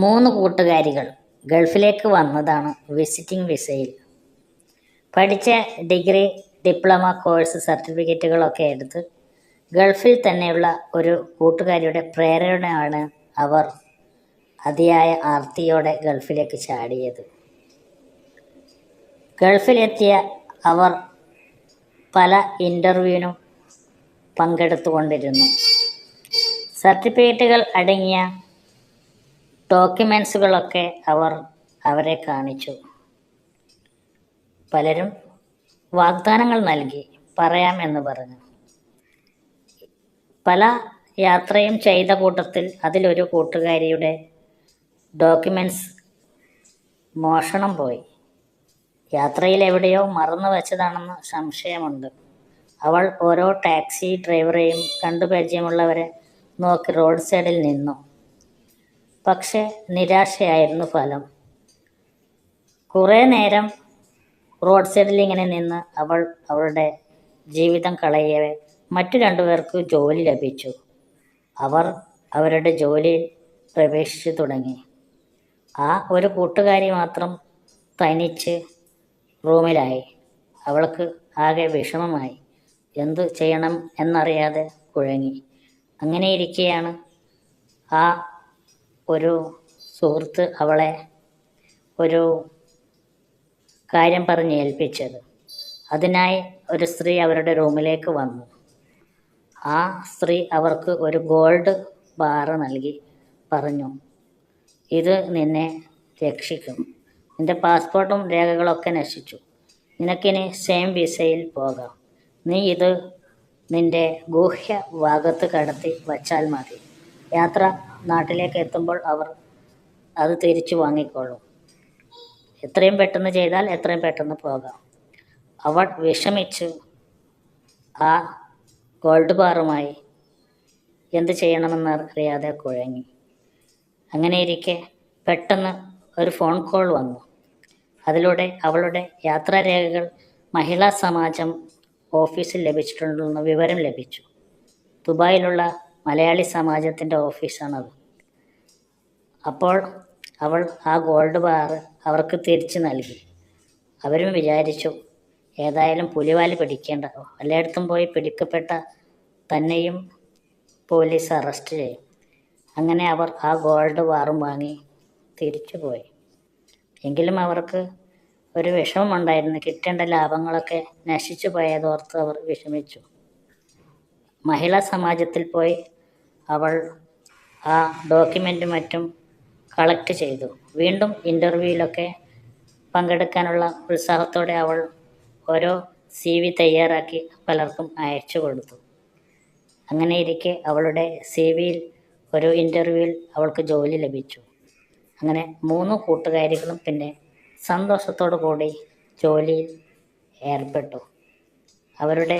മൂന്ന് കൂട്ടുകാരികൾ ഗൾഫിലേക്ക് വന്നതാണ് വിസിറ്റിംഗ് വിസയിൽ. പഠിച്ച ഡിഗ്രി, ഡിപ്ലോമ കോഴ്സ് സർട്ടിഫിക്കറ്റുകളൊക്കെ എടുത്ത് ഗൾഫിൽ തന്നെയുള്ള ഒരു കൂട്ടുകാരിയുടെ പ്രേരണയാണ് അവർ അതിയായ ആർത്തിയോടെ ഗൾഫിലേക്ക് ചാടിയത്. ഗൾഫിലെത്തിയ അവർ പല ഇൻ്റർവ്യൂവിനും പങ്കെടുത്തുകൊണ്ടിരുന്നു. സർട്ടിഫിക്കറ്റുകൾ അടങ്ങിയ ഡോക്യുമെൻസുകളൊക്കെ അവരെ കാണിച്ചു. പലരും വാഗ്ദാനങ്ങൾ നൽകി, പറയാമെന്ന് പറഞ്ഞു. പല യാത്രയും ചെയ്ത കൂട്ടത്തിൽ അതിലൊരു കൂട്ടുകാരിയുടെ ഡോക്യുമെൻസ് മോഷണം പോയി. യാത്രയിൽ എവിടെയോ മറന്നു വച്ചതാണെന്ന് സംശയമുണ്ട്. അവൾ ഓരോ ടാക്സി ഡ്രൈവറെയും കണ്ടുപരിചയമുള്ളവരെ നോക്കി റോഡ് സൈഡിൽ നിന്നു. പക്ഷെ നിരാശയായിരുന്നു ഫലം. കുറേ നേരം റോഡ് സൈഡിൽ ഇങ്ങനെ നിന്ന് അവളുടെ ജീവിതം കളയവേ മറ്റു രണ്ടുപേർക്ക് ജോലി ലഭിച്ചു. അവർ അവരുടെ ജോലിയിൽ പ്രവേശിച്ചു തുടങ്ങി. ആ ഒരു കൂട്ടുകാരി മാത്രം തനിച്ച് റൂമിലായി. അവൾക്ക് ആകെ വിഷമമായി. എന്തു ചെയ്യണം എന്നറിയാതെ കുഴങ്ങി. അങ്ങനെയിരിക്കെയാണ് ആ ഒരു സുഹൃത്ത് അവളെ ഒരു കാര്യം പറഞ്ഞ് ഏൽപ്പിച്ചത്. അതിനായി ഒരു സ്ത്രീ അവരുടെ റൂമിലേക്ക് വന്നു. ആ സ്ത്രീ അവർക്ക് ഒരു ഗോൾഡ് ബാർ നൽകി പറഞ്ഞു, ഇത് നിന്നെ രക്ഷിക്കും. നിന്റെ പാസ്പോർട്ടും രേഖകളൊക്കെ നശിച്ചു. നിനക്കിനി സെയിം വിസയിൽ പോകാം. നീ ഇത് നിന്റെ ഗൂഹ്യ ഭാഗത്ത് കടത്തി വച്ചാൽ മതി. യാത്ര നാട്ടിലേക്ക് എത്തുമ്പോൾ അവർ അത് തിരിച്ചു വാങ്ങിക്കോളും. എത്രയും പെട്ടെന്ന് ചെയ്താൽ എത്രയും പെട്ടെന്ന് പോകാം. അവൾ വിഷമിച്ചു ആ ഗോൾഡ് ബാറുമായി എന്ത് ചെയ്യണമെന്നറിയാതെ കുഴങ്ങി. അങ്ങനെയിരിക്കെ പെട്ടെന്ന് ഒരു ഫോൺ കോൾ വന്നു. അതിലൂടെ അവളുടെ യാത്രാരേഖകൾ മഹിളാ സമാജം ഓഫീസിൽ ലഭിച്ചിട്ടുണ്ടെന്ന് വിവരം ലഭിച്ചു. ദുബായിലുള്ള മലയാളി സമാജത്തിൻ്റെ ഓഫീസാണത്. അപ്പോൾ അവൾ ആ ഗോൾഡ് ബാർ അവർക്ക് തിരിച്ചു നൽകി. അവരും വിചാരിച്ചു, ഏതായാലും പുലിവാല് പിടിക്കേണ്ട, എല്ലായിടത്തും പോയി പിടിക്കപ്പെട്ട തന്നെയും പോലീസ് അറസ്റ്റ് ചെയ്യും. അങ്ങനെ അവർ ആ ഗോൾഡ് ബാറും വാങ്ങി തിരിച്ചു പോയി. എങ്കിലും അവർക്ക് ഒരു വിഷമമുണ്ടായിരുന്നു. കിട്ടേണ്ട ലാഭങ്ങളൊക്കെ നശിച്ചു പോയതോർത്ത് അവർ വിഷമിച്ചു. മഹിളാ സമാജത്തിൽ പോയി അവൾ ആ ഡോക്യുമെൻറ്റും മറ്റും കളക്ട് ചെയ്തു. വീണ്ടും ഇൻ്റർവ്യൂവിലൊക്കെ പങ്കെടുക്കാനുള്ള ഉത്സാഹത്തോടെ അവൾ ഓരോ CV തയ്യാറാക്കി പലർക്കും അയച്ചു കൊടുത്തു. അങ്ങനെയിരിക്കെ അവളുടെ CVയിൽ ഒരു ഇൻ്റർവ്യൂവിൽ അവൾക്ക് ജോലി ലഭിച്ചു. അങ്ങനെ മൂന്ന് കൂട്ടുകാരികളും പിന്നെ സന്തോഷത്തോടു കൂടി ജോലിയിൽ ഏർപ്പെട്ടു. അവരുടെ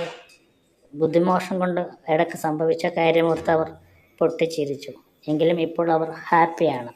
ബുദ്ധിമോശം കൊണ്ട് ഇടയ്ക്ക് സംഭവിച്ച കാര്യമോർത്ത് അവർ പൊട്ടിച്ചിരിച്ചു. എങ്കിലും ഇപ്പോൾ അവർ ഹാപ്പിയാണ്.